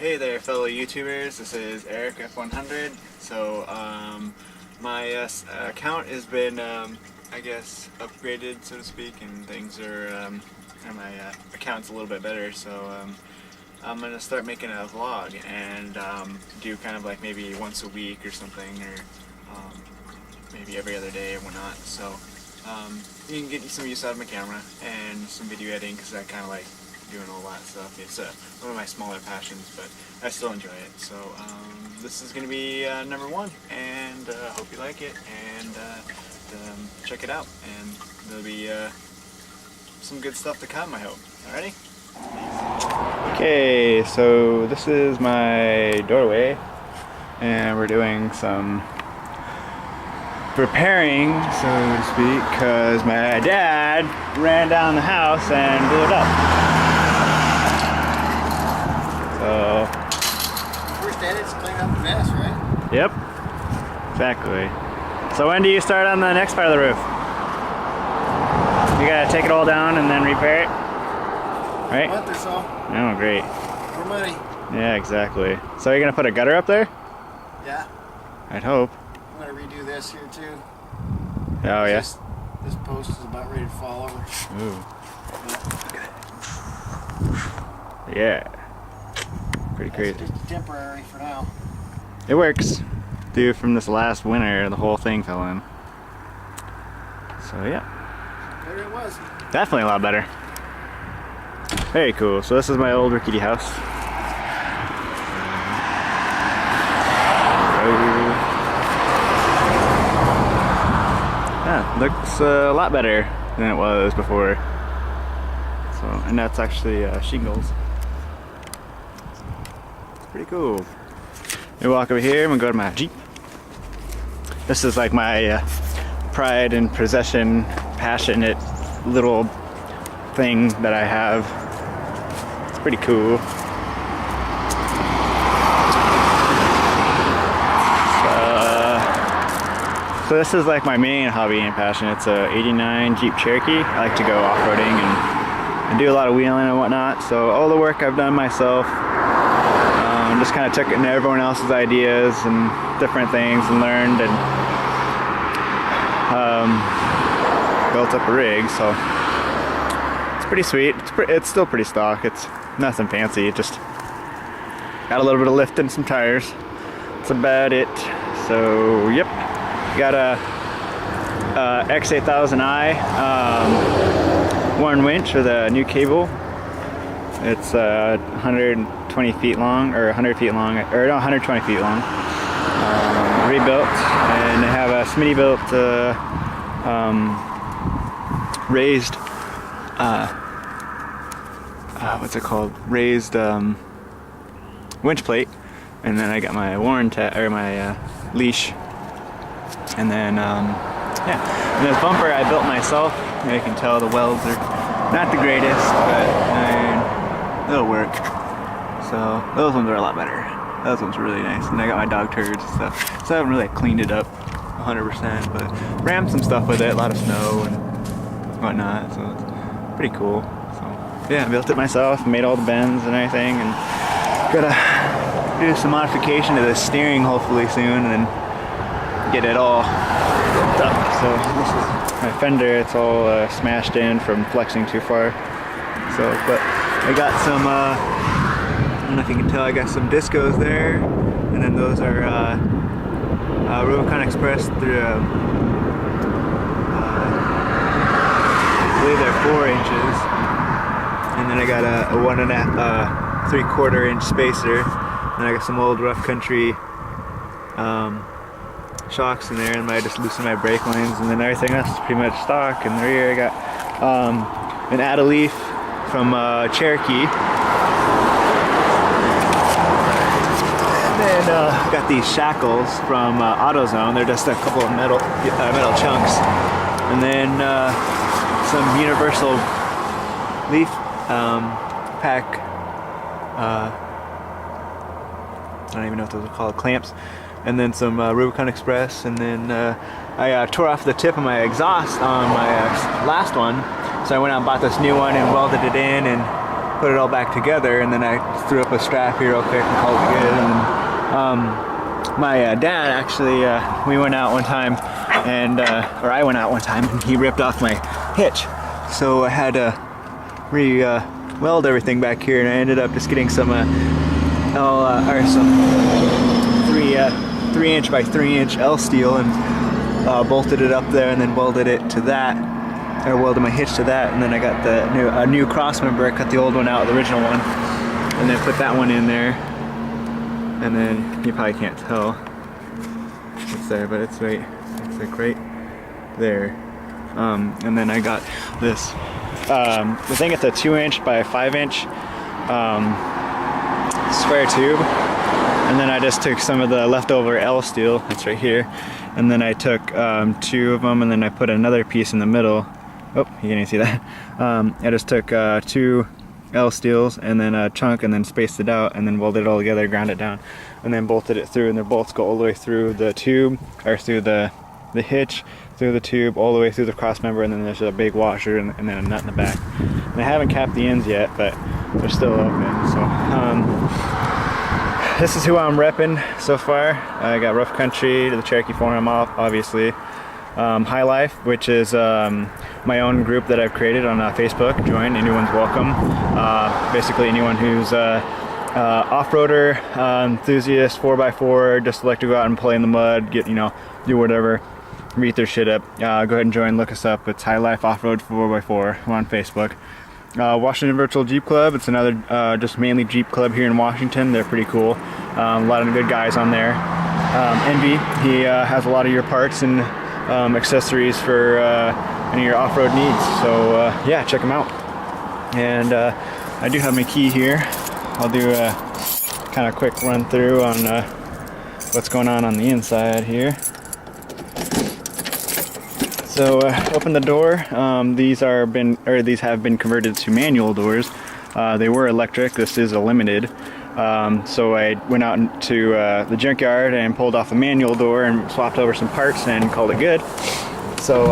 Hey there, fellow YouTubers. This is Eric F100. So, my account has been, I guess, upgraded, so to speak, and things are, and my account's a little bit better. So, I'm gonna start making a vlog and do kind of like maybe once a week or something, or maybe every other day or whatnot. So, you can get some use out of my camera and some video editing, because I kind of like doing all that stuff. It's one of my smaller passions, but I still enjoy it. So this is going to be number one, and hope you like it, and check it out, and there'll be some good stuff to come, I hope. Alrighty? Okay, so this is my doorway, and we're doing some preparing, so to speak, because my dad ran down the house and blew it up. So, first edit's clean up the mess, right? Yep, exactly. So when do you start on the next part of the roof? You gotta take it all down and then repair it, right? A month or so. Oh, great. More money. Yeah, exactly. So you're gonna put a gutter up there? Yeah. I'd hope. I'm gonna redo this here too. Oh, yeah? This post is about ready to fall over. Ooh. Yeah. Pretty crazy. That's just temporary for now. It works. Dude, from this last winter, the whole thing fell in. So yeah. There it was. Definitely a lot better. Very cool. So this is my old rickety house. Yeah, looks a lot better than it was before. So, and that's actually shingles. Pretty cool. We walk over here and we go to my Jeep. This is like my pride and possession, passionate little thing that I have. It's pretty cool. So this is like my main hobby and passion. It's a '89 Jeep Cherokee. I like to go off-roading and do a lot of wheeling and whatnot. So all the work I've done myself, just kind of took it into everyone else's ideas and different things and learned and built up a rig. So it's pretty sweet. It's still pretty stock. It's nothing fancy. It just got a little bit of lift and some tires. That's about it. So yep, got a X8000i one winch with a new cable. It's 120 feet long, or 100 feet long, or no, 120 feet long. Rebuilt, and they have a Smittybilt raised, what's it called? Raised winch plate, and then I got my my leash, and then yeah, and this bumper I built myself. You can tell the welds are not the greatest, but it'll work. So those ones are a lot better. Those ones are really nice. And I got my dog turds and stuff. So I haven't really cleaned it up 100%, but rammed some stuff with it, a lot of snow and whatnot. So it's pretty cool. So yeah, I built it myself, made all the bends and everything, and gotta do some modification to the steering hopefully soon and get it all hooked up. So this is my fender. It's all smashed in from flexing too far. So, but I got some, I don't know if you can tell, I got some discos there, and then those are Rubicon Express through, I believe they're 4 inches, and then I got a 1.5, 3/4 inch spacer, and I got some old Rough Country shocks in there, and I just loosened my brake lines, and then everything else is pretty much stock. In the rear I got an Add-A-Leaf from Cherokee, and then got these shackles from AutoZone. They're just a couple of metal chunks, and then some Universal leaf pack. I don't even know what those are called, clamps, and then some Rubicon Express, and then I tore off the tip of my exhaust on my last one, so I went out and bought this new one and welded it in, and put it all back together, and then I threw up a strap here real quick and called it good. And my dad actually, we went out one time, and or I went out one time, and he ripped off my hitch, so I had to weld everything back here, and I ended up just getting some some 3" by 3" L steel, and bolted it up there, and then welded it to that. I welded my hitch to that, and then I got the new cross member. I cut the old one out, the original one, and then put that one in there. And then you probably can't tell it's there, but it's like right there. And then I got this. I think it's a 2" by 5" square tube. And then I just took some of the leftover L steel. That's right here. And then I took 2 of them, and then I put another piece in the middle. Oh, you can't even see that. I just took 2 L steels and then a chunk, and then spaced it out, and then welded it all together, ground it down, and then bolted it through. And the bolts go all the way through the tube, or through the hitch, through the tube, all the way through the cross member, and then there's a big washer and then a nut in the back. And I haven't capped the ends yet, but they're still open. So this is who I'm repping so far. I got Rough Country, to the Cherokee Forum, obviously. High Life, which is my own group that I've created on Facebook. Join, anyone's welcome. Basically anyone who's off-roader, enthusiast, 4x4, just like to go out and play in the mud, get, do whatever, beat their shit up. Go ahead and join, look us up. It's High Life Off-Road 4x4. We're on Facebook. Washington Virtual Jeep Club, it's another just mainly Jeep club here in Washington. They're pretty cool. A lot of good guys on there. Envy, he has a lot of your parts and accessories for any of your off-road needs, so yeah, check them out. And I do have my key here. I'll do a kind of quick run through on what's going on the inside here. So open the door. These have been converted to manual doors. They were electric. This is a limited. So I went out to the junkyard and pulled off a manual door and swapped over some parts and called it good. So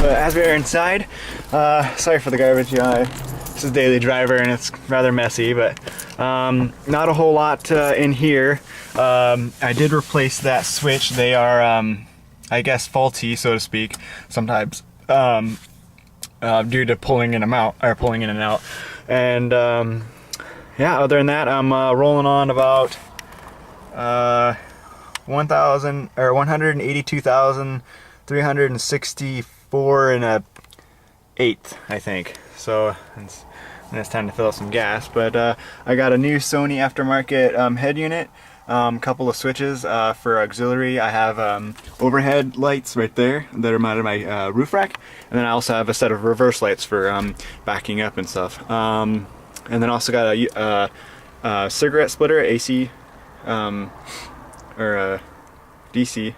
as we are inside, sorry for the garbage. This is Daily Driver and it's rather messy, but not a whole lot in here. I did replace that switch. They are, I guess, faulty, so to speak, sometimes due to pulling in and out. And yeah, other than that, I'm rolling on about 182,364 and a eighth, I think. So it's time to fill up some gas. But I got a new Sony aftermarket head unit, couple of switches for auxiliary. I have overhead lights right there that are mounted on my roof rack, and then I also have a set of reverse lights for backing up and stuff. And then also got a cigarette splitter, AC, or DC.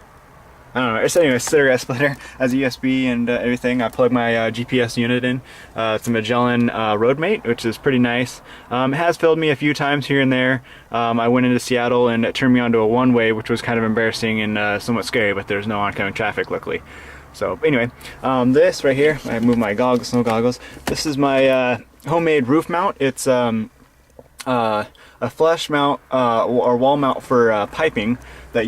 I don't know. It's anyway, cigarette splitter has a USB and everything. I plug my GPS unit in. It's a Magellan Roadmate, which is pretty nice. It has failed me a few times here and there. I went into Seattle and it turned me onto a one-way, which was kind of embarrassing and somewhat scary, but there's no oncoming traffic, luckily. So anyway, this right here, I moved my goggles, snow goggles. This is my homemade roof mount. It's a flush mount or wall mount for piping that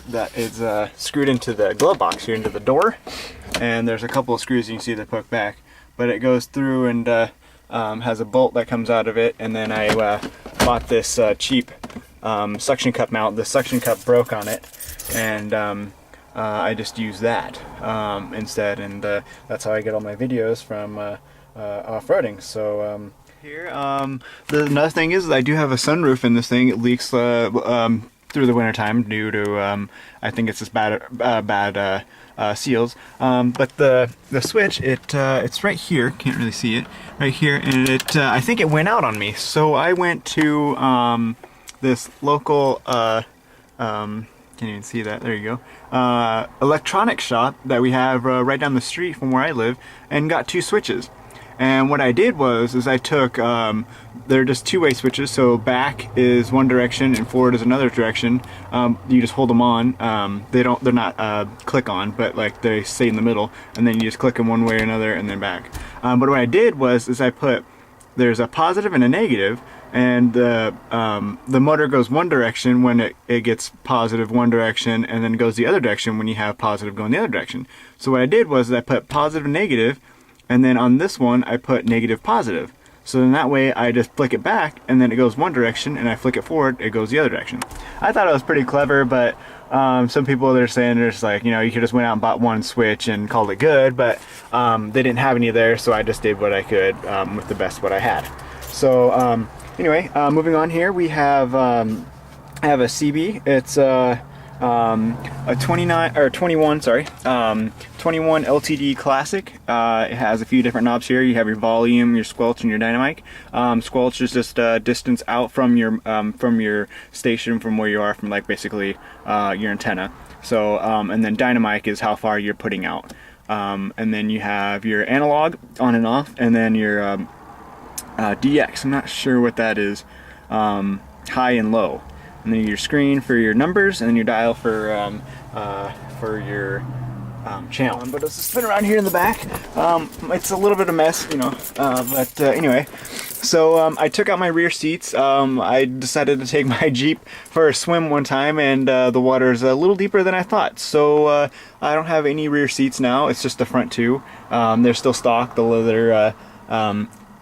that is screwed into the glove box here, into the door. And there's a couple of screws you can see that poke back, but it goes through and has a bolt that comes out of it. And then I bought this cheap suction cup mount. The suction cup broke on it, and I just use that instead, and that's how I get all my videos from off-roading. So here, another thing is I do have a sunroof in this thing. It leaks through the winter time due to I think it's just bad seals. But the switch, it's right here. Can't really see it right here, and I think it went out on me. So I went to this local can't even see that, there you go, electronics shop that we have right down the street from where I live, and got 2 switches. And what I did was I took, they're just 2-way switches, so back is one direction and forward is another direction. You just hold them on. They're not click on, but like they stay in the middle, and then you just click them one way or another and then back. But what I did was I put there's a positive and a negative, and the motor goes one direction when it gets positive one direction, and then goes the other direction when you have positive going the other direction. So what I did was I put positive and negative, and then on this one I put negative positive. So then that way I just flick it back and then it goes one direction, and I flick it forward, it goes the other direction. I thought it was pretty clever, but some people they're saying they're just like, you know, you could just went out and bought one switch and called it good, but they didn't have any there, so I just did what I could with the best what I had. So anyway, moving on here, we have I have a CB. It's a 21 LTD Classic. It has a few different knobs here. You have your volume, your squelch, and your dynamic. Squelch is just distance out from your station, from where you are, from like basically your antenna. So and then dynamic is how far you're putting out. And then you have your analog on and off, and then your DX. I'm not sure what that is. High and low. And then your screen for your numbers, and then your dial for your channel. But it's spin around here in the back. It's a little bit of a mess, you know. But anyway, so I took out my rear seats. I decided to take my Jeep for a swim one time, and the water is a little deeper than I thought. So I don't have any rear seats now. It's just the front two. They're still stock, the leather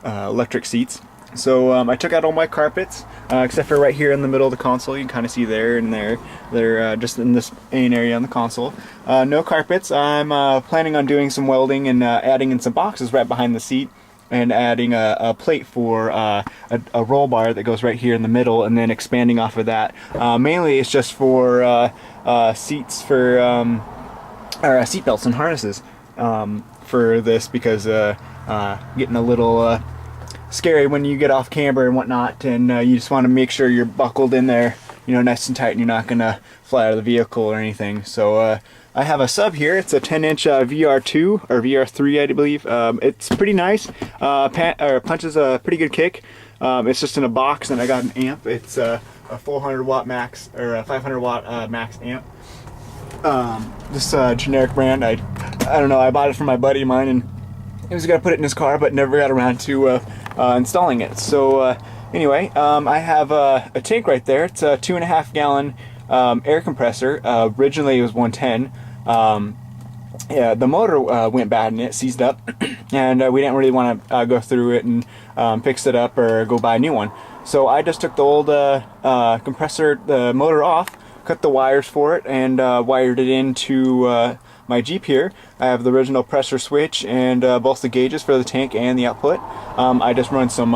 electric seats. So I took out all my carpets, except for right here in the middle of the console. You can kind of see there and there. They're just in this main area on the console. No carpets. I'm planning on doing some welding and adding in some boxes right behind the seat, and adding a plate for a roll bar that goes right here in the middle, and then expanding off of that. Mainly it's just for seats for or seat belts and harnesses for this, because getting a little scary when you get off camber and whatnot, and you just want to make sure you're buckled in there, you know, nice and tight, and you're not gonna fly out of the vehicle or anything. So I have a sub here. It's a 10-inch VR2 or VR3, I believe. It's pretty nice. Punches a pretty good kick. It's just in a box, and I got an amp. It's a 400 watt max, or a 500 watt max amp. This generic brand. I don't know. I bought it from my buddy of mine, and he was gonna put it in his car, but never got around to installing it. So anyway, I have a tank right there. It's a 2.5 gallon air compressor. Originally it was 110. Yeah, the motor went bad and it seized up, and we didn't really want to go through it and fix it up or go buy a new one. So I just took the old compressor, the motor off, cut the wires for it, and wired it into my Jeep here. I have the original pressure switch and both the gauges for the tank and the output. I just run some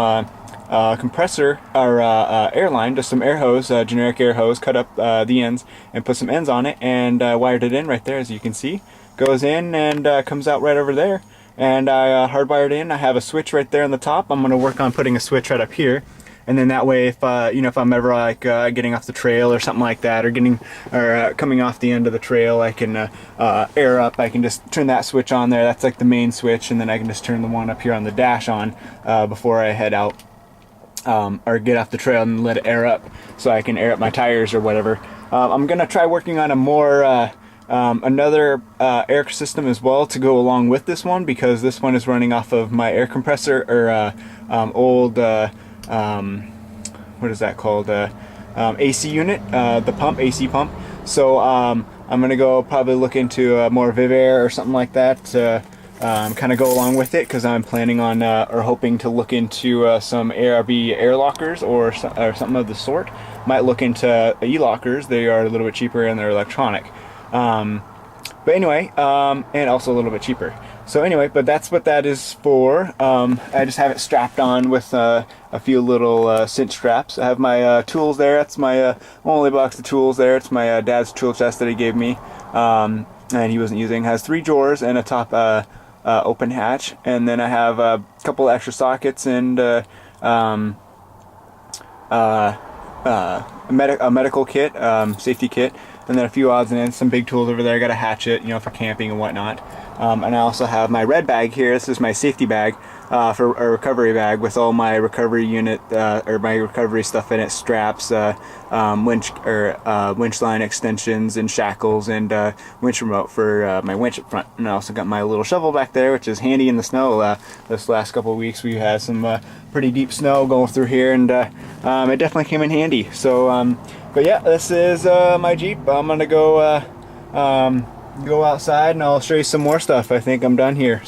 compressor or air line, just some air hose, generic air hose, cut up the ends and put some ends on it, and wired it in right there, as you can see. Goes in and comes out right over there, and I hardwired in. I have a switch right there on the top. I'm going to work on putting a switch right up here, and then that way, if you know, if I'm ever like getting off the trail or something like that, or coming off the end of the trail, I can air up. I can just turn that switch on there. That's like the main switch, and then I can just turn the one up here on the dash on before I head out or get off the trail and let it air up, so I can air up my tires or whatever. I'm gonna try working on a more another air system as well to go along with this one, because this one is running off of my air compressor, or old what is that called, AC unit, the pump, AC pump. So I'm gonna go probably look into more Vivair or something like that to kind of go along with it, because I'm planning on or hoping to look into some ARB air lockers or something of the sort. Might look into e-lockers. They are a little bit cheaper and they're electronic. But anyway, and also a little bit cheaper. So anyway, but that's what that is for. I just have it strapped on with a few little cinch straps. I have my tools there. That's my only box of tools there. It's my dad's tool chest that he gave me, and he wasn't using. It has 3 drawers and a top open hatch, and then I have a couple extra sockets and a medical kit, safety kit, and then a few odds and ends, some big tools over there. I got a hatchet, you know, for camping and whatnot. And I also have my red bag here. This is my safety bag. for a recovery bag with all my recovery unit or my recovery stuff in it, straps, winch line extensions and shackles, and winch remote for my winch up front. And I also got my little shovel back there, which is handy in the snow. This last couple of weeks we had some pretty deep snow going through here, and it definitely came in handy. So but yeah, this is my Jeep. I'm gonna go go outside and I'll show you some more stuff. I think I'm done here. So